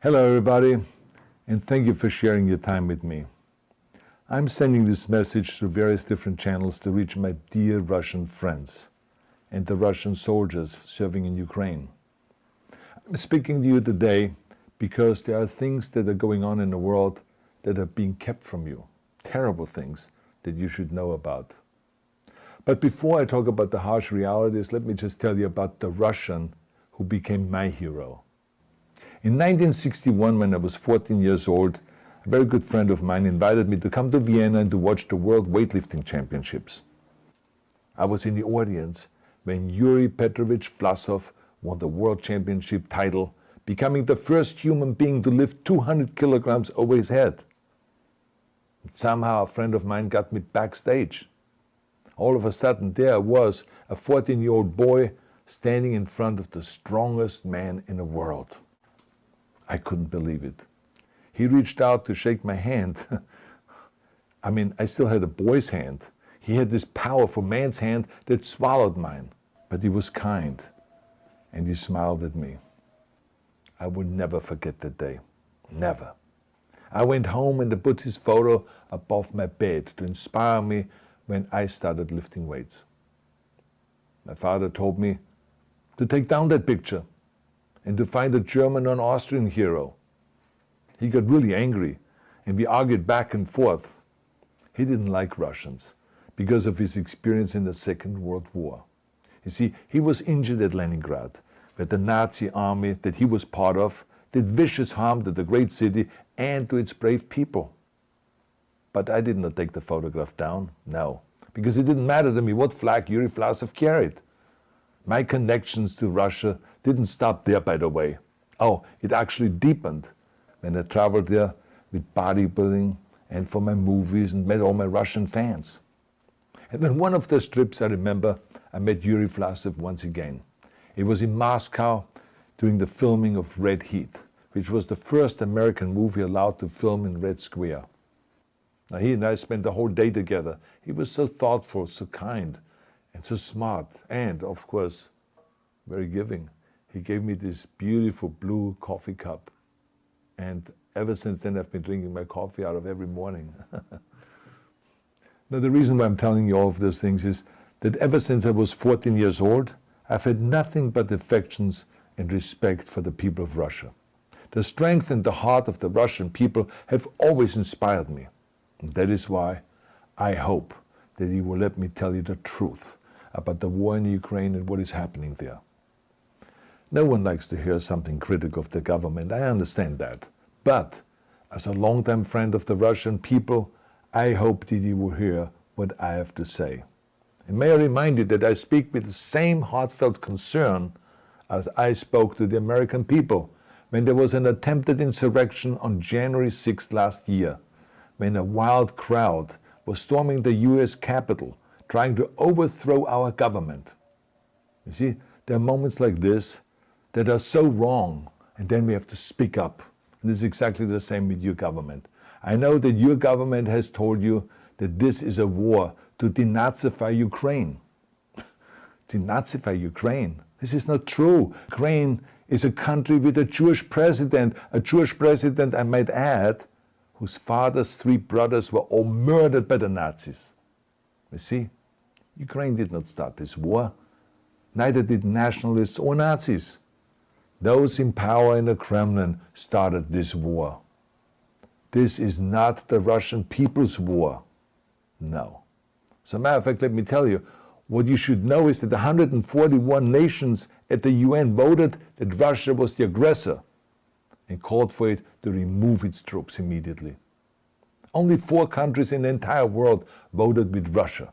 Hello everybody, and thank you for sharing your time with me. I'm sending this message through various different channels to reach my dear Russian friends and the Russian soldiers serving in Ukraine. I'm speaking to you today because there are things that are going on in the world that are being kept from you, terrible things that you should know about. But before I talk about the harsh realities, let me just tell you about the Russian who became my hero. In 1961, when I was 14 years old, a very good friend of mine invited me to come to Vienna and to watch the World Weightlifting Championships. I was in the audience when Yuri Petrovich Vlasov won the World Championship title, becoming the first human being to lift 200 kilograms over his head. And somehow a friend of mine got me backstage. All of a sudden, there I was, a 14-year-old boy, standing in front of the strongest man in the world. I couldn't believe it. He reached out to shake my hand. I mean, I still had a boy's hand. He had this powerful man's hand that swallowed mine. But he was kind, and he smiled at me. I will never forget that day. Never. I went home and I put his photo above my bed to inspire me when I started lifting weights. My father told me to take down that picture and to find a German or an Austrian hero. He got really angry, and we argued back and forth. He didn't like Russians because of his experience in the Second World War. You see, he was injured at Leningrad, where the Nazi army that he was part of did vicious harm to the great city and to its brave people. But I did not take the photograph down, no, because it didn't matter to me what flag Yuri Vlasov carried. My connections to Russia didn't stop there, by the way. Oh, it actually deepened when I traveled there with bodybuilding and for my movies and met all my Russian fans. And on one of those trips, I remember, I met Yuri Vlasov once again. It was in Moscow during the filming of Red Heat, which was the first American movie allowed to film in Red Square. Now, he and I spent the whole day together. He was so thoughtful, so kind, and so smart, and, of course, very giving. He gave me this beautiful blue coffee cup, and ever since then I've been drinking my coffee out of every morning. Now, the reason why I'm telling you all of those things is that ever since I was 14 years old, I've had nothing but affections and respect for the people of Russia. The strength and the heart of the Russian people have always inspired me. And that is why I hope that you will let me tell you the truth about the war in Ukraine and what is happening there. No one likes to hear something critical of the government, I understand that. But as a longtime friend of the Russian people, I hope that you will hear what I have to say. And may I remind you that I speak with the same heartfelt concern as I spoke to the American people when there was an attempted insurrection on January 6th last year, when a wild crowd was storming the US Capitol, trying to overthrow our government. You see, there are moments like this that are so wrong, and then we have to speak up. And this is exactly the same with your government. I know that your government has told you that this is a war to denazify Ukraine. Denazify Ukraine? This is not true. Ukraine is a country with a Jewish president, I might add, whose father's 3 brothers were all murdered by the Nazis. You see, Ukraine did not start this war. Neither did nationalists or Nazis. Those in power in the Kremlin started this war. This is not the Russian people's war. No. As a matter of fact, let me tell you, what you should know is that 141 nations at the UN voted that Russia was the aggressor and called for it to remove its troops immediately. Only 4 countries in the entire world voted with Russia.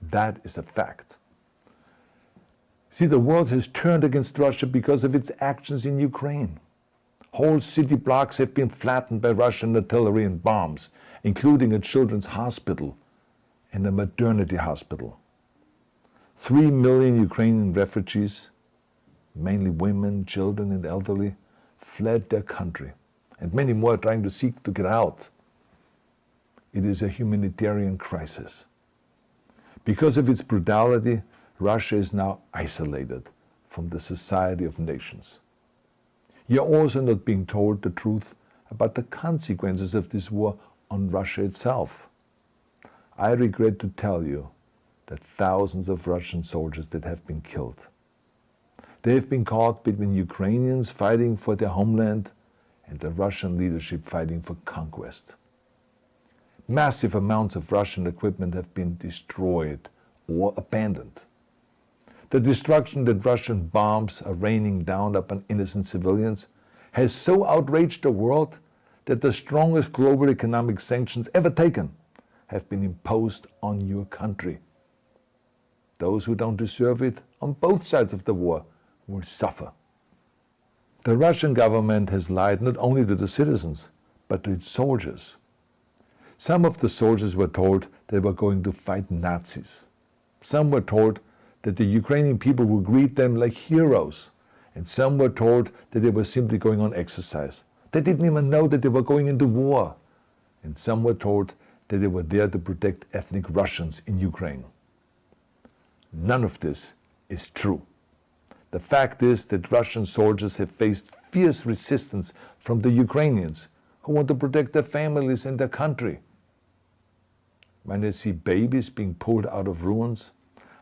That is a fact. See, the world has turned against Russia because of its actions in Ukraine. Whole city blocks have been flattened by Russian artillery and bombs, including a children's hospital and a maternity hospital. 3 million Ukrainian refugees, mainly women, children, and elderly, fled their country, and many more are trying to seek to get out. It is a humanitarian crisis. Because of its brutality, Russia is now isolated from the society of nations. You're also not being told the truth about the consequences of this war on Russia itself. I regret to tell you that thousands of Russian soldiers that have been killed. They have been caught between Ukrainians fighting for their homeland and the Russian leadership fighting for conquest. Massive amounts of Russian equipment have been destroyed or abandoned. The destruction that Russian bombs are raining down upon innocent civilians has so outraged the world that the strongest global economic sanctions ever taken have been imposed on your country. Those who don't deserve it on both sides of the war will suffer. The Russian government has lied not only to the citizens, but to its soldiers. Some of the soldiers were told they were going to fight Nazis. Some were told that the Ukrainian people would greet them like heroes, and some were told that they were simply going on exercise. They didn't even know that they were going into war. And some were told that they were there to protect ethnic Russians in Ukraine. None of this is true. The fact is that Russian soldiers have faced fierce resistance from the Ukrainians who want to protect their families and their country. When I see babies being pulled out of ruins,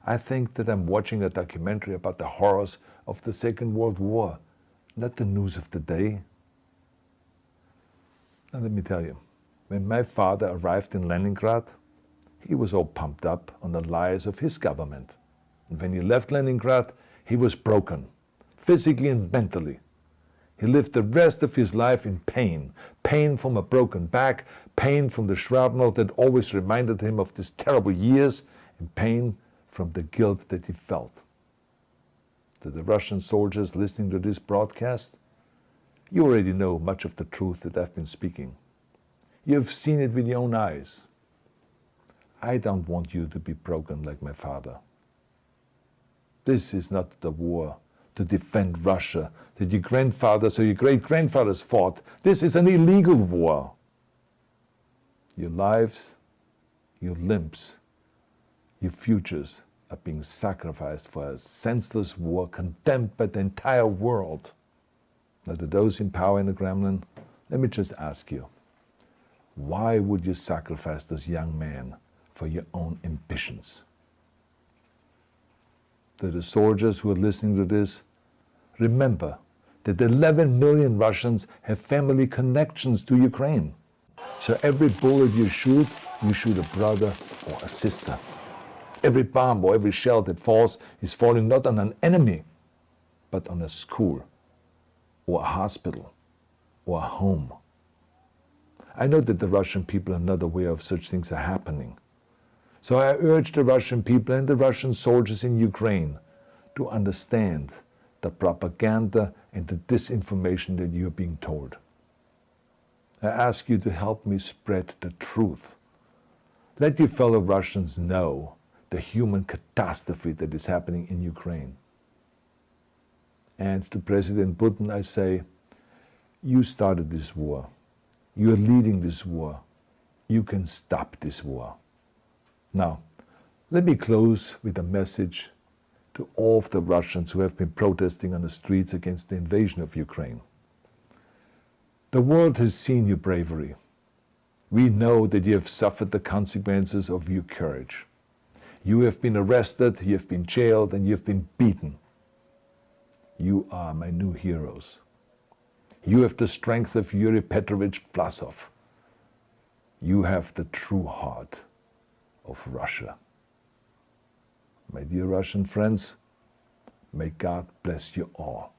I think that I'm watching a documentary about the horrors of the Second World War, not the news of the day. Now let me tell you, when my father arrived in Leningrad, he was all pumped up on the lies of his government. And when he left Leningrad, he was broken, physically and mentally. He lived the rest of his life in pain. Pain from a broken back, pain from the shrapnel that always reminded him of these terrible years, and pain from the guilt that he felt. To the Russian soldiers listening to this broadcast, you already know much of the truth that I've been speaking. You have seen it with your own eyes. I don't want you to be broken like my father. This is not the war to defend Russia that your grandfathers or your great-grandfathers fought. This is an illegal war. Your lives, your limbs, your futures are being sacrificed for a senseless war condemned by the entire world. Now, to those in power in the Kremlin, let me just ask you, why would you sacrifice those young men for your own ambitions? To the soldiers who are listening to this, remember that 11 million Russians have family connections to Ukraine. So every bullet you shoot a brother or a sister. Every bomb or every shell that falls is falling not on an enemy, but on a school, or a hospital, or a home. I know that the Russian people are not aware of such things are happening. So I urge the Russian people and the Russian soldiers in Ukraine to understand the propaganda and the disinformation that you are being told. I ask you to help me spread the truth. Let your fellow Russians know the human catastrophe that is happening in Ukraine. And to President Putin I say, you started this war. You are leading this war. You can stop this war. Now, let me close with a message to all of the Russians who have been protesting on the streets against the invasion of Ukraine. The world has seen your bravery. We know that you have suffered the consequences of your courage. You have been arrested, you have been jailed, and you have been beaten. You are my new heroes. You have the strength of Yuri Petrovich Vlasov. You have the true heart of Russia. My dear Russian friends, may God bless you all.